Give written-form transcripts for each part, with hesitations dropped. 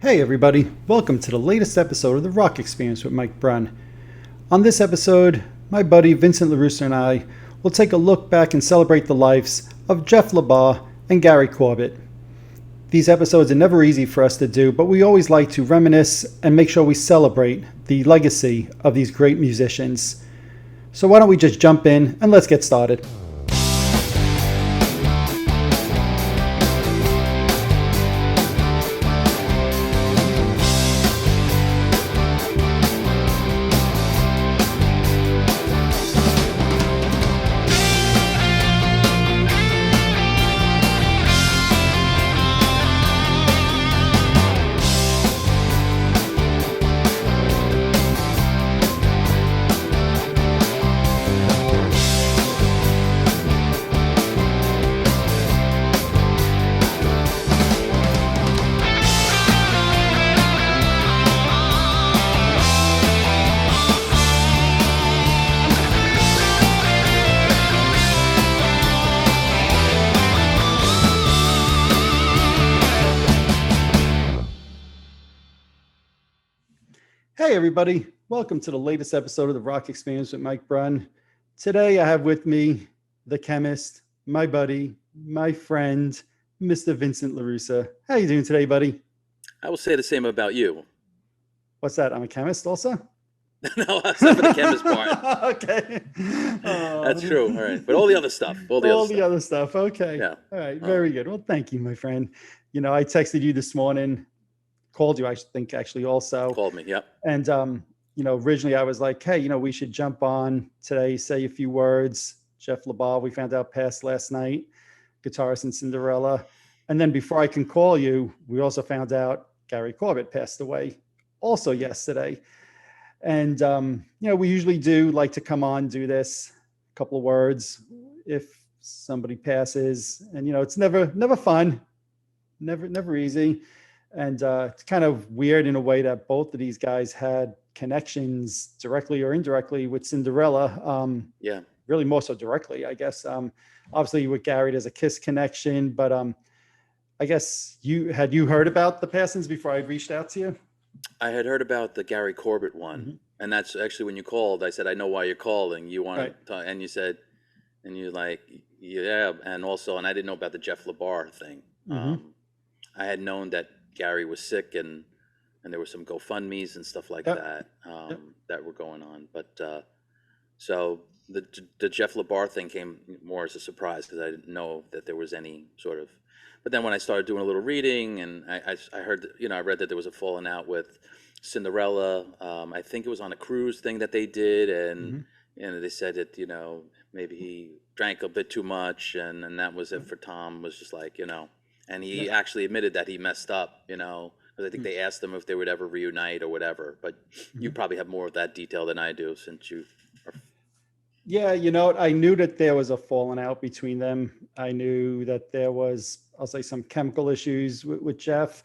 Hey everybody, welcome to the latest episode of the Rock Experience with Mike Brunn. On this episode, my buddy Vincent LaRusso and I will take a look back and celebrate the lives of Jeff LaBar and Gary Corbett. These episodes are never easy for us to do, but we always like to reminisce and make sure we celebrate the legacy of these great musicians. So why don't we just jump in and let's get started. Hey everybody, welcome to the latest episode of the Rock Experience with Mike Brunn. Today I have with me the chemist, my buddy, my friend, Mr. Vincent LaRusso. How you doing today, buddy? I will say the same about you. What's that? I'm a chemist also? No, except for the chemist part. Okay. That's true. All right. But all the other stuff. Other stuff. Okay. Yeah. All right. Very good. Well, thank you, my friend. You know, I texted you this morning, called you, I think, actually, also. Called me. Yep. And, originally I was like, hey, we should jump on today, say a few words. Jeff LaBar, we found out, passed last night, guitarist in Cinderella. And then before I can call you, we also found out Gary Corbett passed away also yesterday. And, we usually do like to come on, do this, a couple of words if somebody passes. And, it's never fun, never easy. And it's kind of weird in a way that both of these guys had connections directly or indirectly with Cinderella. Yeah. Really more so directly, I guess. Obviously with Gary, there's a Kiss connection, but I guess you heard about the passings before I reached out to you? I had heard about the Gary Corbett one. Mm-hmm. And that's actually when you called, I said, I know why you're calling. You want Right. to talk, and you said, and you're like, yeah. And also, and I didn't know about the Jeff LaBar thing. Mm-hmm. I had known that Gary was sick and there were some GoFundMes and stuff like Yep. that that were going on. But so the Jeff LaBar thing came more as a surprise because I didn't know that there was any sort of. But then when I started doing a little reading and I heard, I read that there was a falling out with Cinderella. I think it was on a cruise thing that they did, and they said that maybe he drank a bit too much, and that was it for Tom. Was just like and he actually admitted that he messed up, because I think they asked him if they would ever reunite or whatever. But you probably have more of that detail than I do since you are. Yeah, I knew that there was a falling out between them. I knew that there was, I'll say, some chemical issues with Jeff.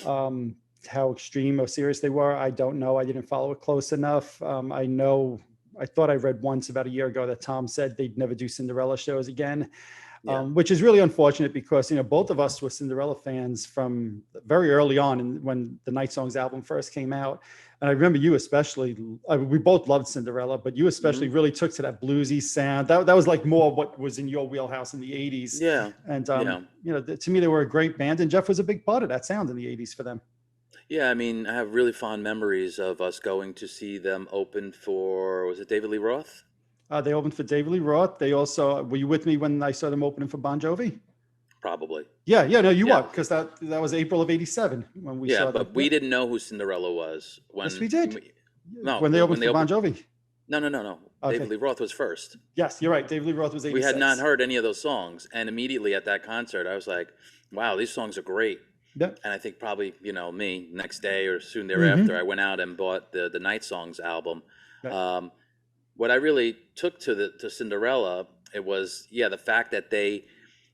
How extreme or serious they were, I don't know. I didn't follow it close enough. I thought I read once about a year ago that Tom said they'd never do Cinderella shows again. Yeah. Which is really unfortunate because, both of us were Cinderella fans from very early on and when the Night Songs album first came out. And I remember you especially, we both loved Cinderella, but you especially really took to that bluesy sound. That was like more what was in your wheelhouse in the 80s. Yeah. And, to me, they were a great band, and Jeff was a big part of that sound in the 80s for them. Yeah, I mean, I have really fond memories of us going to see them open for, was it David Lee Roth? They opened for David Lee Roth. They also, were you with me when I saw them opening for Bon Jovi? Probably. Yeah, no, you were, because that was April of '87 when we saw them. But we didn't know who Cinderella was when. Yes, we did. No, when they opened for Bon Jovi. No. Okay. David Lee Roth was first. Yes, you're right. David Lee Roth was 86. We had not heard any of those songs, and immediately at that concert, I was like, "Wow, these songs are great." Yep. And I think probably me next day or soon thereafter, I went out and bought the Night Songs album. Right. What I really took to Cinderella, it was the fact that they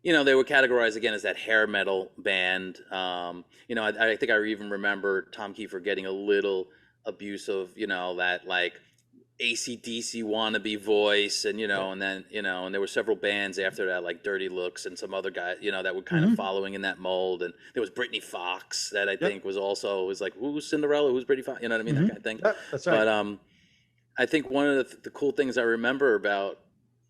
were categorized again as that hair metal band. I think I even remember Tom Kiefer getting a little abusive, that like AC/DC wannabe voice, and Yeah. and then and there were several bands after that, like Dirty Looks and some other guy, that were kind of Hmm. following in that mold. And there was Brittany Fox that I Yep. think was like, who's Cinderella, who's Brittany Fox, you know what I mean, that Hmm. kind of thing. Yep. That's right. But I think one of the cool things I remember about,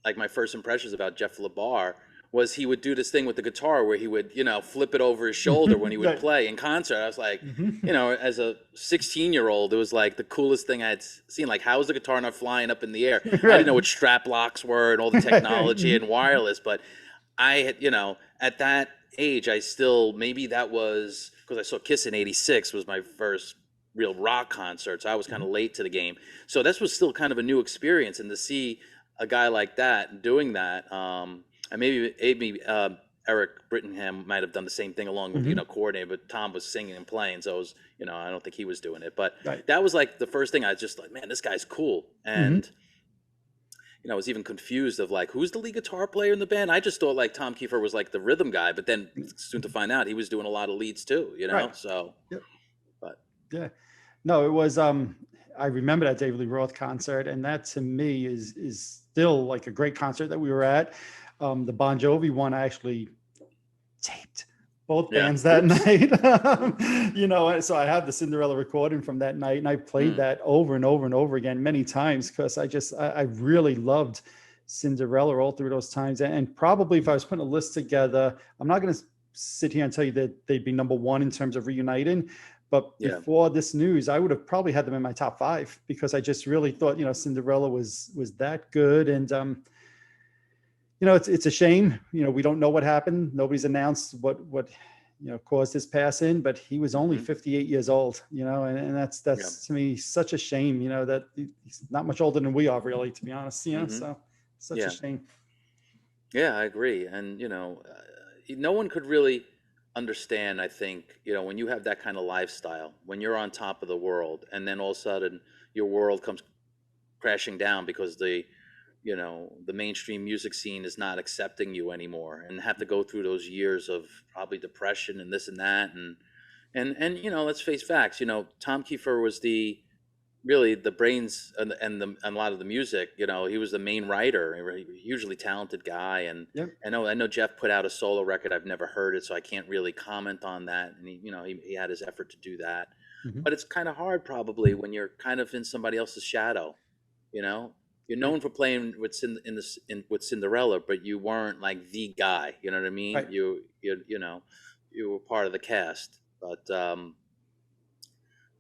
like, my first impressions about Jeff LaBar was he would do this thing with the guitar where he would, flip it over his shoulder when he would Right. play in concert. I was like, Hmm. as a 16-year-old, it was like the coolest thing I had seen. Like, how is the guitar not flying up in the air? I didn't Right. know what strap locks were and all the technology and wireless, but I had, at that age, I still, maybe that was because I saw Kiss in '86 was my first real rock concert. So I was kind of Mhm. late to the game. So this was still kind of a new experience. And to see a guy like that doing that, and maybe Eric Brittingham might have done the same thing along with, Mhm. coordinating, but Tom was singing and playing. So it was, I don't think he was doing it. But Right. that was like the first thing I was just like, man, this guy's cool. Mhm. And I was even confused of like, who's the lead guitar player in the band? I just thought like Tom Kiefer was like the rhythm guy, but then soon to find out he was doing a lot of leads too. Right. So, Yep. but Yeah. No, it was I remember that David Lee Roth concert, and that to me is still like a great concert that we were at. The Bon Jovi one I actually taped both yeah, bands that oops. night. And so I have the Cinderella recording from that night, and I played Mm, that over and over and over again many times because I really loved Cinderella all through those times. And probably if I was putting a list together, I'm not going to sit here and tell you that they'd be number one in terms of reuniting. But yeah. before this news, I would have probably had them in my top five because I just really thought, Cinderella was that good. And it's a shame. We don't know what happened. Nobody's announced what caused his passing, but he was only Hmm. 58 years old. And that's Yeah. to me such a shame. That he's not much older than we are, really, to be honest. Hmm. So such a Yeah. shame. Yeah, I agree. And, no one could really understand, I think, when you have that kind of lifestyle, when you're on top of the world, and then all of a sudden your world comes crashing down because the mainstream music scene is not accepting you anymore, and have to go through those years of probably depression and this and that. And let's face facts. Tom Kiefer was really the brains and a lot of the music. He was the main writer, a hugely talented guy. And Yep. I know Jeff put out a solo record. I've never heard it, so I can't really comment on that. And he had his effort to do that. Hmm. But it's kind of hard probably when you're kind of in somebody else's shadow. you know you're Right. known for playing with Cinderella, but you weren't like the guy. You know what I mean? Right. You were part of the cast. But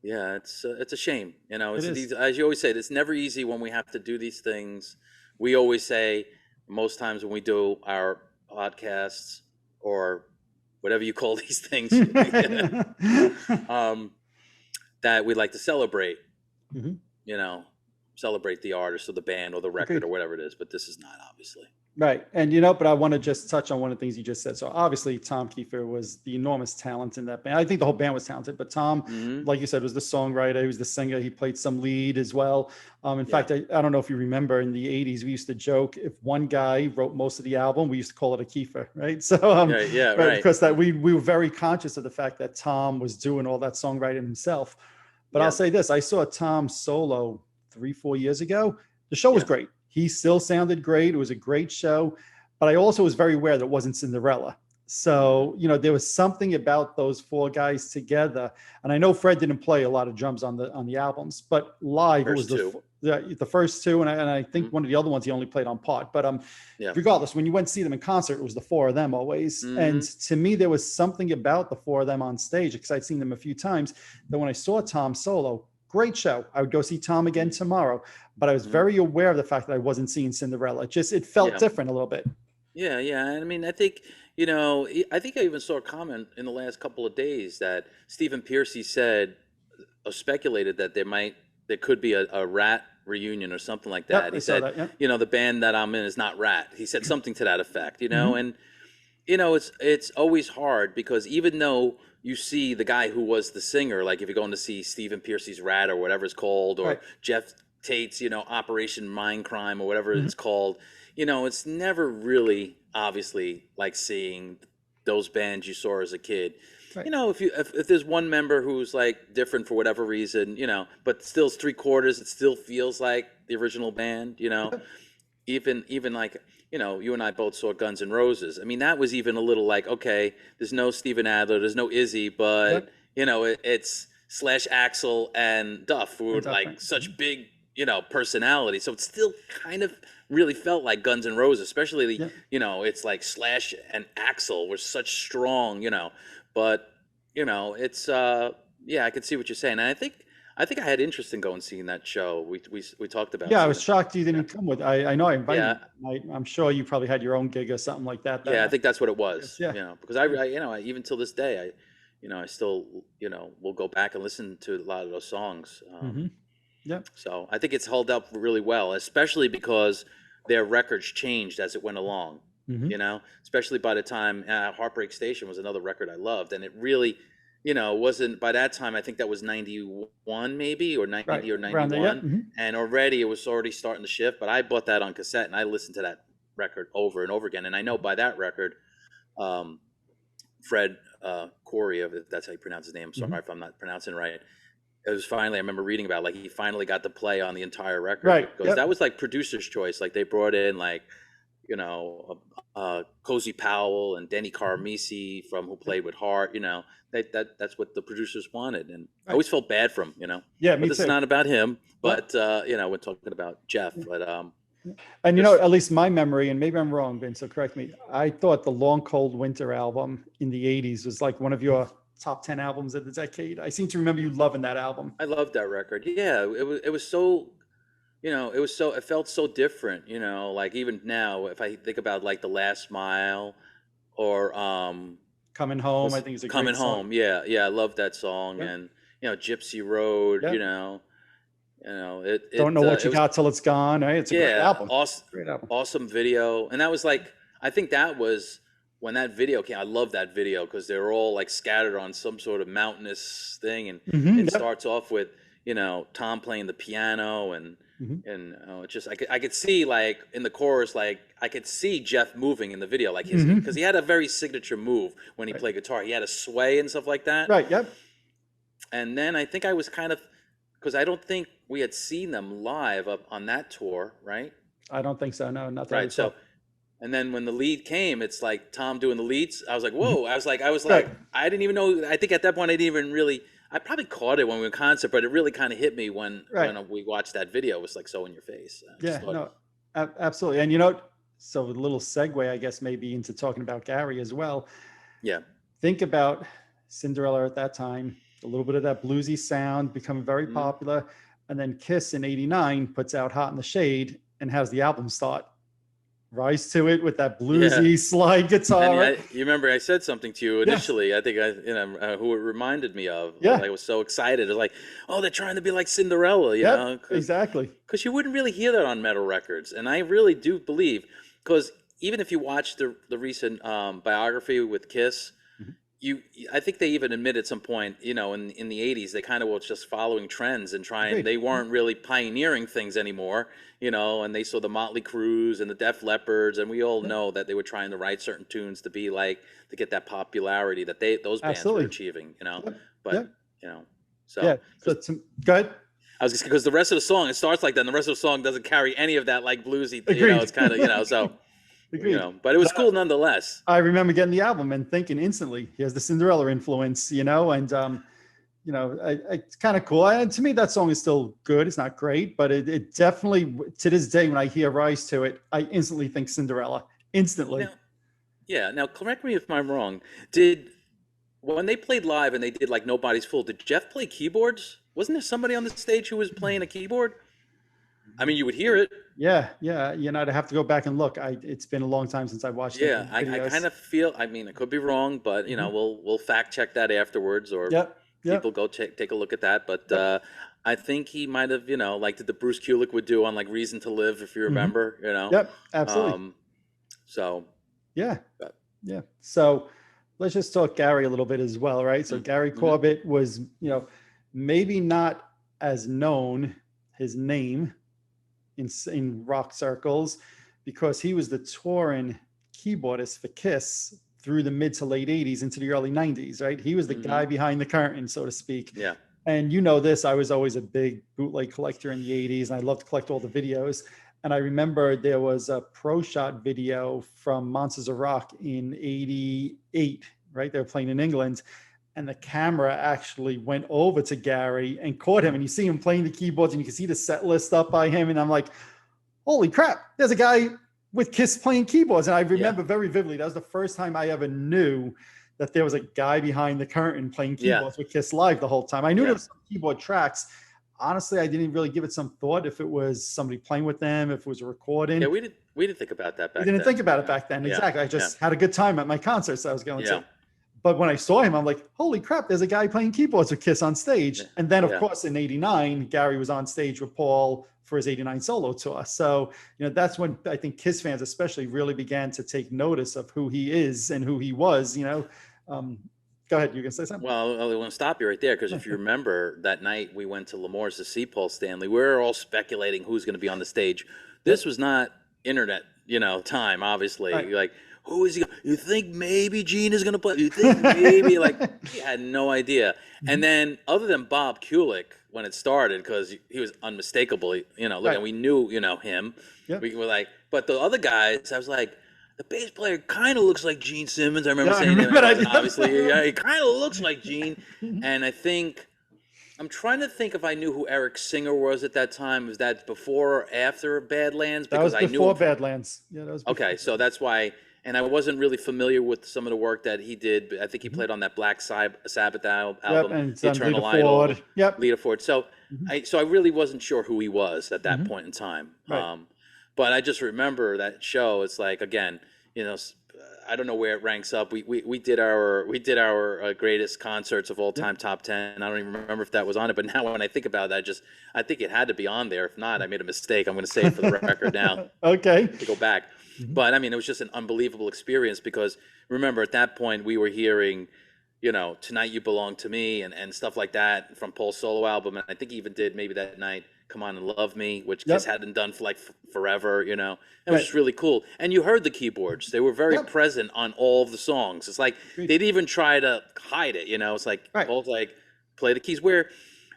yeah, it's a shame. It It's is. these, as you always say, it's never easy when we have to do these things. We always say, most times when we do our podcasts or whatever you call these things, um, that we like to celebrate. Hmm. You know, celebrate the artist or the band or the record or Agreed. whatever it is. But this is not, obviously. Right. And, but I want to just touch on one of the things you just said. So obviously Tom Kiefer was the enormous talent in that band. I think the whole band was talented, but Tom, Hmm. like you said, was the songwriter. He was the singer. He played some lead as well. In Yeah. fact, I don't know if you remember in the 80s, we used to joke if one guy wrote most of the album, we used to call it a Kiefer, right? So, Yeah. Yeah. right, Right. because that we were very conscious of the fact that Tom was doing all that songwriting himself. But I'll Yeah. say this, I saw Tom solo 3-4 years ago. The show was Yeah. great. He still sounded great. It was a great show. But I also was very aware that it wasn't Cinderella. Hmm. So, there was something about those four guys together. And I know Fred didn't play a lot of drums on the albums, but live it was First two. the first two, and I Hmm. think one of the other ones he only played on part. But Yeah. regardless, when you went to see them in concert, it was the four of them always. And Hmm. to me, there was something about the four of them on stage because I'd seen them a few times. That when I saw Tom solo, great show. I would go see Tom again tomorrow. But I was Hmm. very aware of the fact that I wasn't seeing Cinderella. It felt Yeah. different a little bit. Yeah. Yeah. I mean, I think I even saw a comment in the last couple of days that Stephen Piercy said, or speculated that there could be a Rat reunion or something like Yep, that. I He saw said, that. Yep. the band that I'm in is not Rat. He said something to that effect. Hmm. And it's always hard because even though you see the guy who was the singer, like if you're going to see Stephen Piercy's Rat or whatever it's called, or Right. Jeff Tate's, Operation Mindcrime or whatever Hmm. it's called, it's never really obviously like seeing those bands you saw as a kid. Right. if there's one member who's like different for whatever reason, but still it's three quarters, it still feels like the original band. Yep. Even like, you and I both saw Guns N' Roses. I mean, that was even a little like, okay, there's no Steven Adler, there's no Izzy, but Yep. it's Slash, Axl, and Duff, who were And like different. such big, personality. So it still kind of really felt like Guns N' Roses, especially Yep. it's like Slash and Axl were such strong, but it's yeah, I can see what you're saying. And I think I had interest in going seeing that show. We talked about Yeah, I seeing was it. shocked you Yeah. didn't come with. I know I invited Yeah. you. I'm sure you probably had your own gig or something like that. Yeah, I That think that's what it yes, was, yeah. because I even till this day, I still, will go back and listen to a lot of those songs. Mm-hmm. Yep. So I think it's held up really well, especially because their records changed as it went along. Mm-hmm. Especially by the time Heartbreak Station was another record I loved, and it really, wasn't by that time. I think that was 91 maybe, or 90 Right. or Around there. Yep. 91, Mm-hmm. and already it was already starting to shift. But I bought that on cassette and I listened to that record over and over again. And I know by that record, um, Fred Corey, if that's how you pronounce his name. Sorry Mm-hmm. if I'm not pronouncing it right. It was finally, I remember reading about, like, he finally got to play on the entire record, Right. because Yep. that was like producer's choice. Like they brought in like, Cozy Powell and Denny Carmisi from who played with Hart. That's what the producers wanted, and I Right. always felt bad for him. Yeah, But me this is too. not about him. Yep. But we're talking about Jeff. But And just at least my memory, and maybe I'm wrong, Ben, so correct me. I thought the Long Cold Winter album in the 80s was like one of your top 10 albums of the decade. I seem to remember you loving that album. I loved that record. Yeah, it was so. It felt so different. Like even now, if I think about like The Last Mile, or Coming Home, I was think is a Coming great song. Home. Yeah, yeah, I love that song. Yep. And Gypsy Road. Yep. Don't know what It you was, got till it's gone. Right? It's a great yeah, album. awesome, Great album. awesome video. And that was like, I think that was when that video came. I love that video because they were all like scattered on some sort of mountainous thing, and Mm-hmm. it Yep. starts off with Tom playing the piano, and Mm-hmm. it just I could see, like, in the chorus, like I could see Jeff moving in the video, like his, Mm-hmm. because he had a very signature move when he Right. played guitar. He had a sway and stuff like that. Right. Yep. And then I think I was kind of, because I don't think we had seen them live up on that tour, right? I don't think so. No, not that I Right. So, recall. and then when the lead came, it's like Tom doing the leads. I was like, Mhm. whoa! I was like, Right. I didn't even know. I think at that point I didn't even really. I probably caught it when we were in concert, but it really kind of hit me when Right. we watched that video. It was like so in your face. I just Yeah. thought, No. Absolutely. And so a little segue, I guess, maybe into talking about Gary as well. yeah, Think about Cinderella at that time, a little bit of that bluesy sound becoming very Mhm. popular. And then Kiss in 89 puts out Hot in the Shade and has the album start. Rise to it with that bluesy slide and guitar. you remember I said something to you Yes. initially. I think who it reminded me of. Yeah. I was so excited. It was like, oh, they're trying to be like Cinderella, Yep, exactly. because you wouldn't really hear that on metal records. And I really do believe, because even if you watch the recent biography with Kiss, Mhm. I think they even admit at some point, in the 80s, they kind of were just following trends and trying. Agreed. They weren't really pioneering things anymore, and they saw the Motley Crues and the Def Leppards, and we all Yep. know that they were trying to write certain tunes to be like, to get that popularity that those bands were Absolutely. achieving, Yep. but Yep. so Yeah. So go ahead. I was just, because the rest of the song, it starts like that, and the rest of the song doesn't carry any of that like bluesy, Agreed. it's kind of, so Agreed. but it was cool nonetheless. I remember getting the album and thinking instantly, here's the Cinderella influence, and it's kind of cool. And to me, that song is still good. It's not great, but it definitely, to this day, when I hear Rise to It, I instantly think Cinderella. Instantly. Now correct me if I'm wrong. When they played live and they did like Nobody's Fool, did Jeff play keyboards? Wasn't there somebody on the stage who was playing a keyboard? I mean, you would hear it. Yeah. I'd have to go back and look. It's been a long time since I watched it. Yeah, I kind of feel. I mean, I could be wrong, but Mhm. we'll fact check that afterwards, or Yep. people go take a look at that. But I think he might have, like the Bruce Kulick would do on like Reason to Live, if you remember. Yep. Absolutely. So Yeah. But- Yeah. So let's just talk Gary a little bit as well, right? So Gary Corbett was, maybe not as known, his name in rock circles, because he was the touring keyboardist for Kiss through the mid to late 80s into the early 90s, right? He was the guy behind the curtain, so to speak. Yeah. And you know this, I was always a big bootleg collector in the 80s, and I loved to collect all the videos. And I remember there was a Pro Shot video from Monsters of Rock in 88, right? They were playing in England. And the camera actually went over to Gary and caught him. And you see him playing the keyboards, and you can see the set list up by him. And I'm like, holy crap, there's a guy with Kiss playing keyboards. And I remember very vividly, that was the first time I ever knew that there was a guy behind the curtain playing keyboards with Kiss live the whole time. I knew there was some keyboard tracks. Honestly, I didn't really give it some thought if it was somebody playing with them, if it was a recording. Yeah, we didn't think about that back then. We didn't think about it back then. Exactly. I just had a good time at my concerts I was going to. But when I saw him, I'm like, holy crap, there's a guy playing keyboards with Kiss on stage. And then, of course, in 89, Gary was on stage with Paul for his 89 solo tour. So, that's when I think Kiss fans especially really began to take notice of who he is and who he was, Go ahead, you can say something. Well, I want to stop you right there, because if you remember that night we went to L'Amour's to see Paul Stanley, we were all speculating who's going to be on the stage. This was not internet, time, obviously. Like, who is he? You think maybe Gene is going to play? You think maybe? Like, he had no idea. And then, other than Bob Kulick, when it started, because he was unmistakable, and we knew, him. We were like, but the other guys, I was like, the bass player kind of looks like Gene Simmons. I remember saying that. Obviously, he kind of looks like Gene. And I think, I'm trying to think if I knew who Eric Singer was at that time. Was that before or after Badlands? Because that was before Badlands. Yeah, that was before. Okay, so that's why. And I wasn't really familiar with some of the work that he did. I think he played on that Black Sabbath album, and Eternal Lita Idol. Ford. Lita Ford. So, I really wasn't sure who he was at that point in time. But I just remember that show. It's like, again, I don't know where it ranks up. We did our greatest concerts of all time, top 10. I don't even remember if that was on it. But now when I think about it, I think it had to be on there. If not, I made a mistake. I'm going to say it for the record now. Okay. To go back. But I mean, it was just an unbelievable experience, because remember at that point we were hearing, Tonight You Belong to Me and stuff like that from Paul's solo album. And I think he even did maybe that night Come On and Love Me, which Kiss hadn't done for like forever, It was just really cool. And you heard the keyboards. They were very present on all of the songs. It's like they didn't even try to hide it, It's like Paul's like, play the keys. Where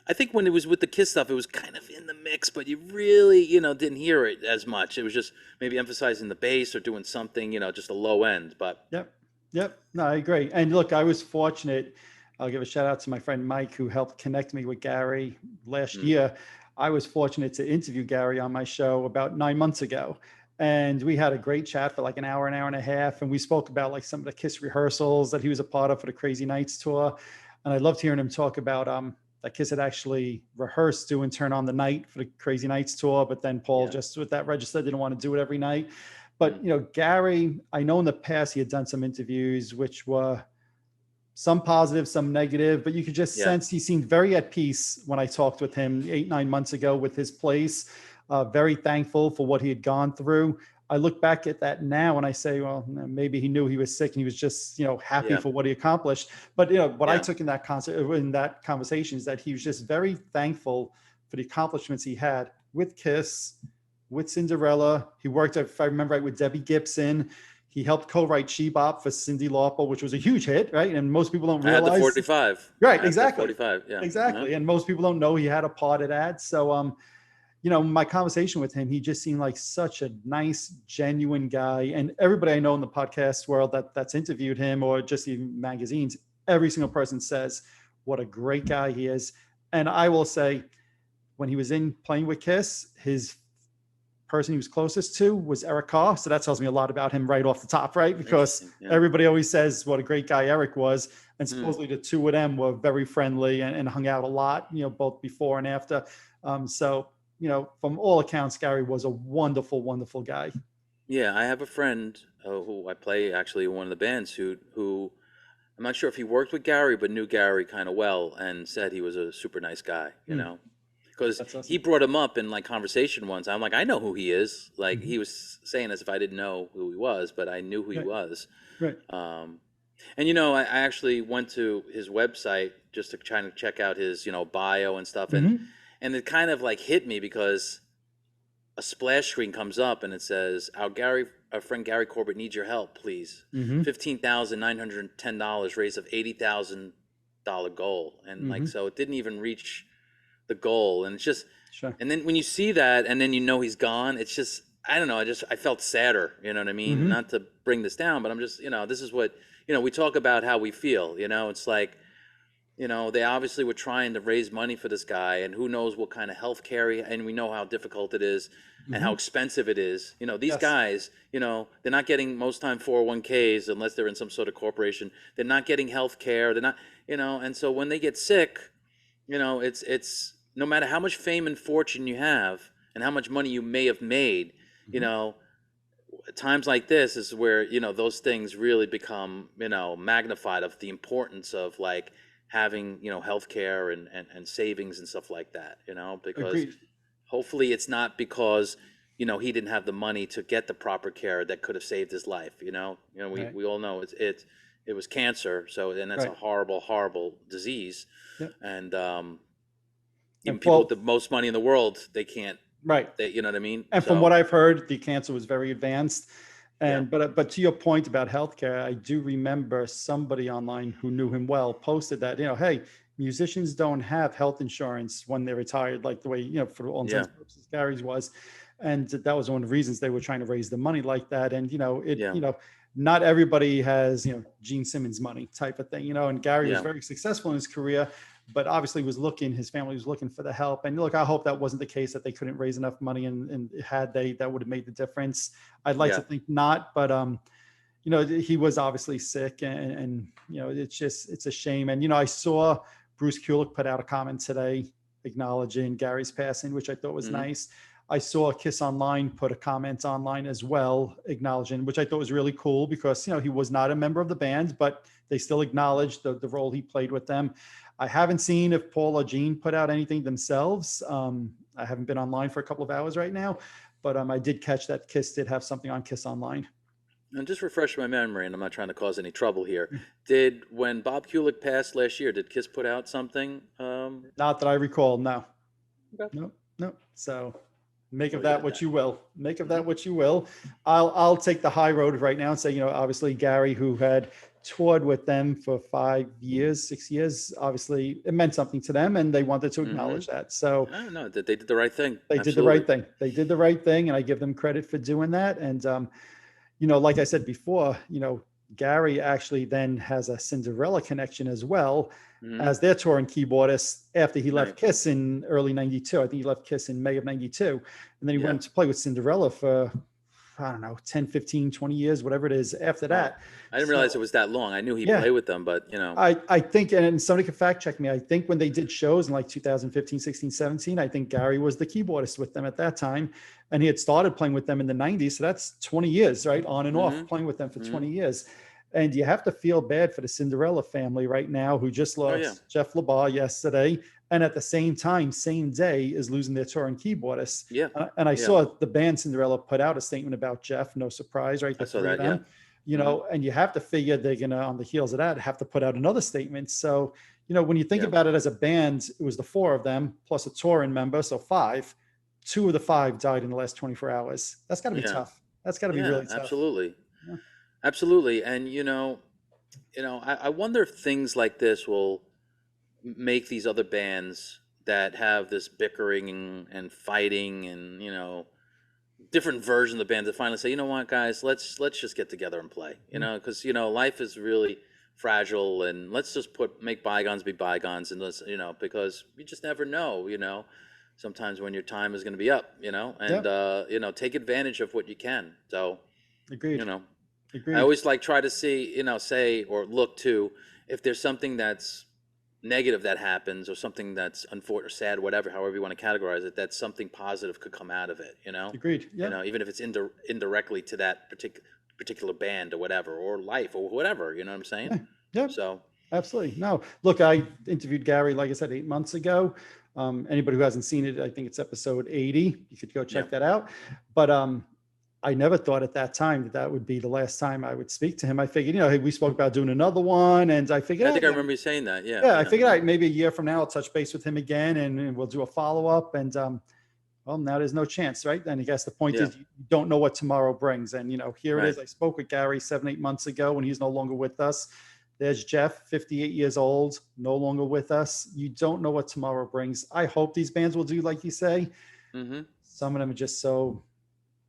I think when it was with the Kiss stuff, it was kind of in the mix, but you really, didn't hear it as much. It was just maybe emphasizing the bass or doing something, just a low end. But Yep. No, I agree. And look, I was fortunate. I'll give a shout out to my friend Mike, who helped connect me with Gary last year. I was fortunate to interview Gary on my show about 9 months ago. And we had a great chat for like an hour and a half. And we spoke about like some of the Kiss rehearsals that he was a part of for the Crazy Nights tour. And I loved hearing him talk about that Kiss had actually rehearsed doing Turn on the Night for the Crazy Nights tour, but then Paul just with that register didn't want to do it every night. But Gary, I know in the past he had done some interviews which were some positive, some negative, but you could just sense he seemed very at peace when I talked with him 8-9 months ago with his place. Very thankful for what he had gone through. I look back at that now and I say, well, maybe he knew he was sick and he was just, happy for what he accomplished. But, what I took in that conversation is that he was just very thankful for the accomplishments he had with Kiss, with Cinderella. He worked, if I remember right, with Debbie Gibson. He helped co-write She Bop for Cyndi Lauper, which was a huge hit, right? And most people don't realize. I had the 45. Right, exactly. 45, yeah. Exactly. And most people don't know he had a part of that. So, my conversation with him, he just seemed like such a nice, genuine guy. And everybody I know in the podcast world that's interviewed him, or just even magazines, every single person says what a great guy he is. And I will say, when he was in playing with Kiss, his person he was closest to was Eric Carr. So that tells me a lot about him right off the top, right? Because everybody always says what a great guy Eric was. And supposedly the two of them were very friendly and hung out a lot, both before and after. So, from all accounts, Gary was a wonderful, wonderful guy. Yeah, I have a friend who I play actually in one of the bands who I'm not sure if he worked with Gary, but knew Gary kind of well and said he was a super nice guy, because awesome. He brought him up in like conversation once. I'm like, I know who he is. Like he was saying as if I didn't know who he was, but I knew who he was. Right. And I actually went to his website just to try to check out his bio and stuff, and it kind of like hit me because a splash screen comes up and it says our our friend Gary Corbett needs your help, please. Mm-hmm. $15,910 raise of $80,000 goal. And like, Mm-hmm. so it didn't even reach the goal. And it's just, Sure. and then when you see that and then you know he's gone, it's just, I don't know, I felt sadder, you know what I mean? Mm-hmm. Not to bring this down, but I'm just, this is what, we talk about how we feel, it's like, they obviously were trying to raise money for this guy, and who knows what kind of health care, and we know how difficult it is and Mm-hmm. how expensive it is. These Yes. guys, they're not getting most time 401ks unless they're in some sort of corporation. They're not getting health care. They're not, and so when they get sick, it's no matter how much fame and fortune you have and how much money you may have made, Mm-hmm. times like this is where, those things really become, magnified of the importance of like having, health care and savings and stuff like that, because Agreed. hopefully it's not because, he didn't have the money to get the proper care that could have saved his life, Right. we all know it was cancer. So, and that's a Right. horrible, horrible disease. Yep. And, even And people with Paul, the most money in the world, they can't, right. you know what I mean? And from So, what I've heard, the cancer was very advanced. yeah. And but to your point about healthcare, I do remember somebody online who knew him well posted that, hey, musicians don't have health insurance when they're retired, like the way, for all intents and purposes, Gary's was. And that was one of the reasons they were trying to raise the money like that. And, Yeah. not everybody has, Gene Simmons money type of thing, and Gary was Yeah. very successful in his career, but obviously his family was looking for the help. And look, I hope that wasn't the case, that they couldn't raise enough money, and had they, that would have made the difference. I'd like to Yeah. think not, but he was obviously sick, and it's a shame. And I saw Bruce Kulick put out a comment today acknowledging Gary's passing, which I thought was Mhm. nice. I saw Kiss Online put a comment online as well, acknowledging, which I thought was really cool, because he was not a member of the band, but they still acknowledged the role he played with them. I haven't seen if Paul or Gene put out anything themselves. I haven't been online for a couple of hours right now, but I did catch that Kiss did have something on Kiss Online. And just refresh my memory, and I'm not trying to cause any trouble here. Mm. When Bob Kulick passed last year, did Kiss put out something? Not that I recall. No. Okay. No. So make of Really that good what then. you will. Make of that Mhm. what you will. I'll take the high road right now and say, obviously Gary, who had toured with them for 5 years, 6 years, obviously it meant something to them, and they wanted to acknowledge that. So I don't know that they did the right thing. they did the right thing. They did the right thing, and I give them credit for doing that. And like I said before, Gary actually then has a Cinderella connection as well, Mhm. as their touring keyboardist after he left Right. Kiss in early 92. I think he left Kiss in May of 92. And then he Yeah. went to play with Cinderella for, I don't know, 10, 15, 20 years, whatever it is after Wow. that. I didn't realize it was that long. I knew he Yeah. played with them, but I think, and somebody can fact check me, I think when they did shows in like 2015, 16, 17, I think Gary was the keyboardist with them at that time. And he had started playing with them in the 90s. So that's 20 years, right? On and off, Mhm. playing with them for Mhm. 20 years. And you have to feel bad for the Cinderella family right now, who just Oh, lost yeah. Jeff LaBar yesterday. And at the same time, same day, is losing their touring keyboardist. Yeah. And I Yeah. saw the band Cinderella put out a statement about Jeff. No surprise, right? I The saw three of that. Yeah. them. And you have to figure they're going to, on the heels of that, have to put out another statement. So, when you think Yeah. about it as a band, it was the four of them plus a touring member. So 5, 2 of the 5 died in the last 24 hours. That's got to be Yeah. tough. That's got to be Yeah. really tough. Absolutely. Yeah. Absolutely. And I wonder if things like this will make these other bands that have this bickering and fighting and different versions of the band to finally say, you know what, guys, let's just get together and play. Because life is really fragile, and let's just make bygones be bygones, and let's because you just never know. Sometimes when your time is going to be up, and take advantage of what you can. So Agreed. I Agreed. always try to see, say or look to if there's something that's negative that happens, or something that's unfortunate or sad, whatever, however you want to categorize it, that something positive could come out of it. Agreed. Yeah. Even if it's indirectly to that particular band or whatever, or life or whatever. You know what I'm saying? Yeah. So absolutely. No, look, I interviewed Gary, like I said, 8 months ago. Anybody who hasn't seen it, I think it's episode 80. You could go check that out. But I never thought at that time that would be the last time I would speak to him. I figured, hey, we spoke about doing another one, and I figured, I think I remember you saying that. Yeah. Yeah, I figured maybe a year from now I'll touch base with him again, and we'll do a follow up. And well, now there's no chance, right? And I guess the point Yeah. is you don't know what tomorrow brings. And, here it Right. is. I spoke with Gary 7, 8 months ago when he's no longer with us. There's Jeff, 58 years old, no longer with us. You don't know what tomorrow brings. I hope these bands will do, like you say. Mm-hmm. Some of them are just so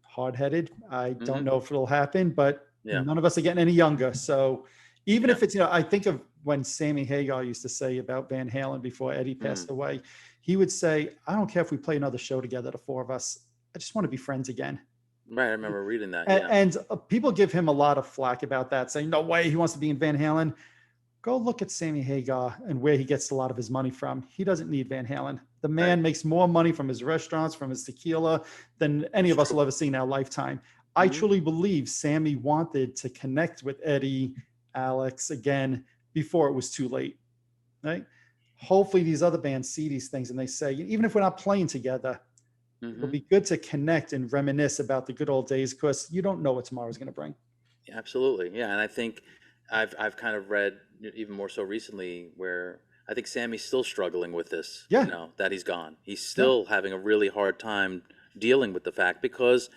hard headed. I don't Mm-hmm. know if it'll happen, but Yeah. none of us are getting any younger. So even Yeah. if it's, I think of when Sammy Hagar used to say about Van Halen before Eddie passed Mm. away, he would say, I don't care if we play another show together, the four of us. I just want to be friends again. Right. I remember reading that. And, Yeah. and people give him a lot of flack about that, saying, no way he wants to be in Van Halen. Go look at Sammy Hagar and where he gets a lot of his money from. He doesn't need Van Halen. The man Right. makes more money from his restaurants, from his tequila, than any It's of us true. will ever see in our lifetime. I Mm-hmm. truly believe Sammy wanted to connect with Eddie, Alex again before it was too late. Right? Hopefully, these other bands see these things and they say, even if we're not playing together, it'll Mm-hmm. be good to connect and reminisce about the good old days because you don't know what tomorrow's going to bring. Absolutely. Yeah. And I think I've kind of read even more so recently where I think Sammy's still struggling with this, Yeah. that he's gone. He's Yeah. still having a really hard time dealing with the fact because,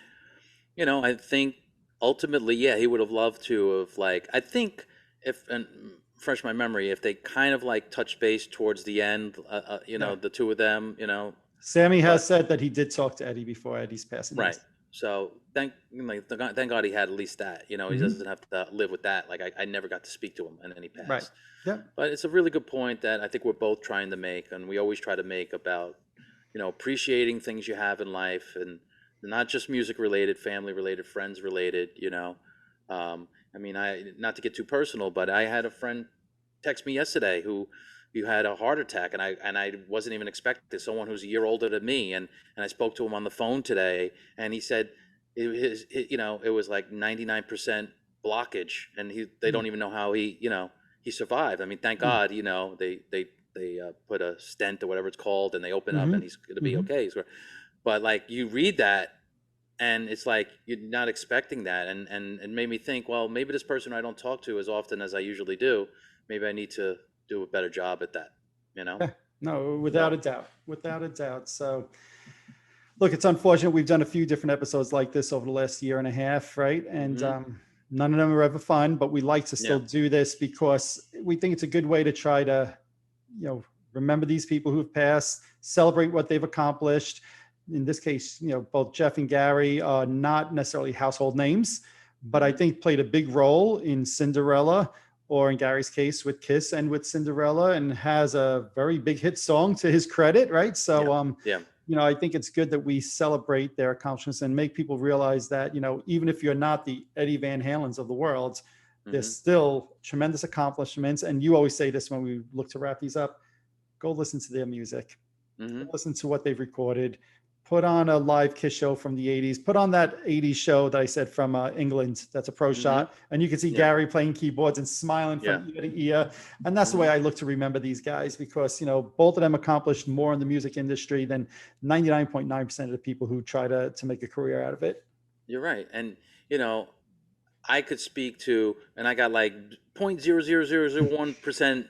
I think ultimately, yeah, he would have loved to have I think if, and fresh my memory, if they kind of touched base towards the end, Yeah. the two of them, Sammy has but said that he did talk to Eddie before Eddie's passing. right. Yes. So thank God he had at least that. He Mm-hmm. doesn't have to live with that. I never got to speak to him, and then he Right. passed. Yeah. But it's a really good point that I think we're both trying to make, and we always try to make about, appreciating things you have in life, and not just music related, family related, friends related. I mean, not to get too personal, but I had a friend text me yesterday who had a heart attack, and I wasn't even expecting someone who's a year older than me, and I spoke to him on the phone today, and he said it was like 99% blockage, and they don't even know how he survived. I mean, thank Mm. God, they put a stent or whatever it's called, and they open up, Mm-hmm. and he's gonna be Mm-hmm. okay. But you read that, and it's like you're not expecting that, and it made me think, well, maybe this person I don't talk to as often as I usually do, maybe I need to do a better job at that, Yeah. No, without so a doubt. Without a doubt. So look, it's unfortunate. We've done a few different episodes like this over the last year and a half, right? And hmm none of them are ever fun, but we like to yeah. still do this because we think it's a good way to try to, remember these people who've passed, celebrate what they've accomplished. In this case, both Jeff and Gary are not necessarily household names, but I Mhm. think played a big role in Cinderella, or in Gary's case with Kiss and with Cinderella, and has a very big hit song to his credit, right? Yeah. So, Yeah. I think it's good that we celebrate their accomplishments and make people realize that, even if you're not the Eddie Van Halens of the world, there's hmm still tremendous accomplishments. And you always say this when we look to wrap these up: go listen to their music, hmm go listen to what they've recorded, put on a live Kiss show from the 80s, put on that 80s show that I said from England, that's a pro hmm shot. And you can see Yeah. Gary playing keyboards and smiling Yeah. from ear to ear. And that's the way hmm I look to remember these guys because, both of them accomplished more in the music industry than 99.9% of the people who try to make a career out of it. You're right. And, you know, I could speak to, and I got 0.00001%,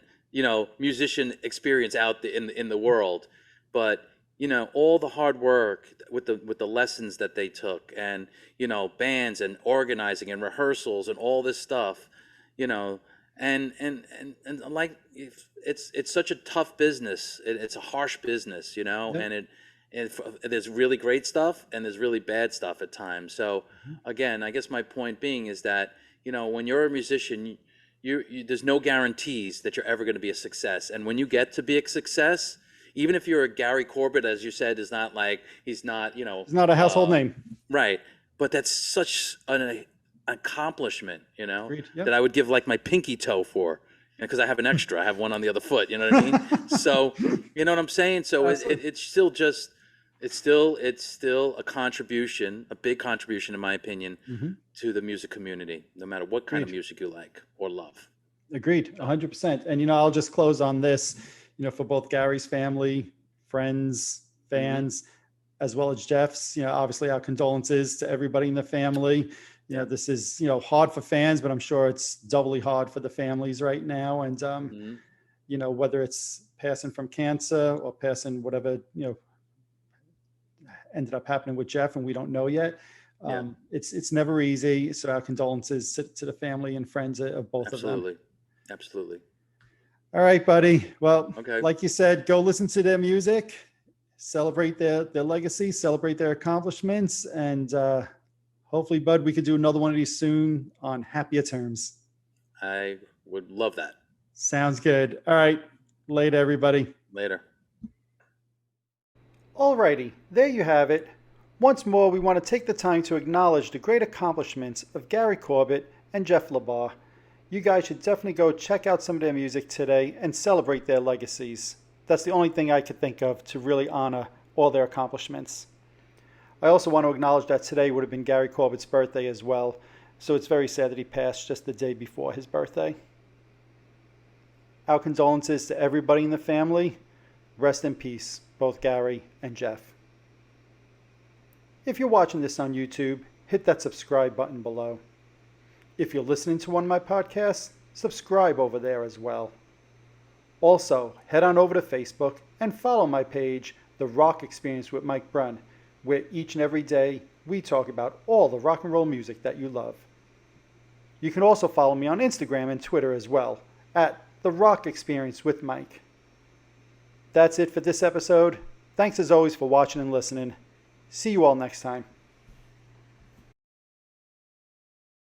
musician experience out in the world, but all the hard work with the lessons that they took, and bands and organizing and rehearsals and all this stuff, you know, and it's such a tough business. It's a harsh business, Yep. and there's really great stuff and there's really bad stuff at times. So Mhm. again, I guess my point being is that when you're a musician, there's no guarantees that you're ever going to be a success. And when you get to be a success, even if you're a Gary Corbett, as you said, is not he's not It's not a household uh, name. right, but that's such an accomplishment, Agreed. that Yep. I would give my pinky toe for, because I have an extra. I have one on the other foot. You know what I mean? So you know what I'm saying. So Absolutely. it's still just it's still a contribution, a big contribution, in my opinion, Mhm. to the music community, no matter what kind of Agreed. music you like or love. Agreed, So 100%. And I'll just close on this. For both Gary's family, friends, hmm fans, as well as Jeff's, obviously our condolences to everybody in the family. yeah. This is hard for fans, but I'm sure it's doubly hard for the families right now. And hmm whether it's passing from cancer or passing whatever ended up happening with Jeff, and we don't know yet. Yeah. It's never easy. So our condolences to the family and friends of both of them. Absolutely. Absolutely. All right, buddy. Well, Okay. like you said, go listen to their music, celebrate their legacy, celebrate their accomplishments, and hopefully, bud, we could do another one of these soon on happier terms. I would love that. Sounds good. All right. Later, everybody. Later. Alrighty, there you have it. Once more, we want to take the time to acknowledge the great accomplishments of Gary Corbett and Jeff LaBar. You guys should definitely go check out some of their music today and celebrate their legacies. That's the only thing I could think of to really honor all their accomplishments. I also want to acknowledge that today would have been Gary Corbett's birthday as well, so it's very sad that he passed just the day before his birthday. Our condolences to everybody in the family. Rest in peace, both Gary and Jeff. If you're watching this on YouTube, hit that subscribe button below. If you're listening to one of my podcasts, subscribe over there as well. Also, head on over to Facebook and follow my page, The Rock Experience with Mike Brunn, where each and every day we talk about all the rock and roll music that you love. You can also follow me on Instagram and Twitter as well, at The Rock Experience with Mike. That's it for this episode. Thanks as always for watching and listening. See you all next time.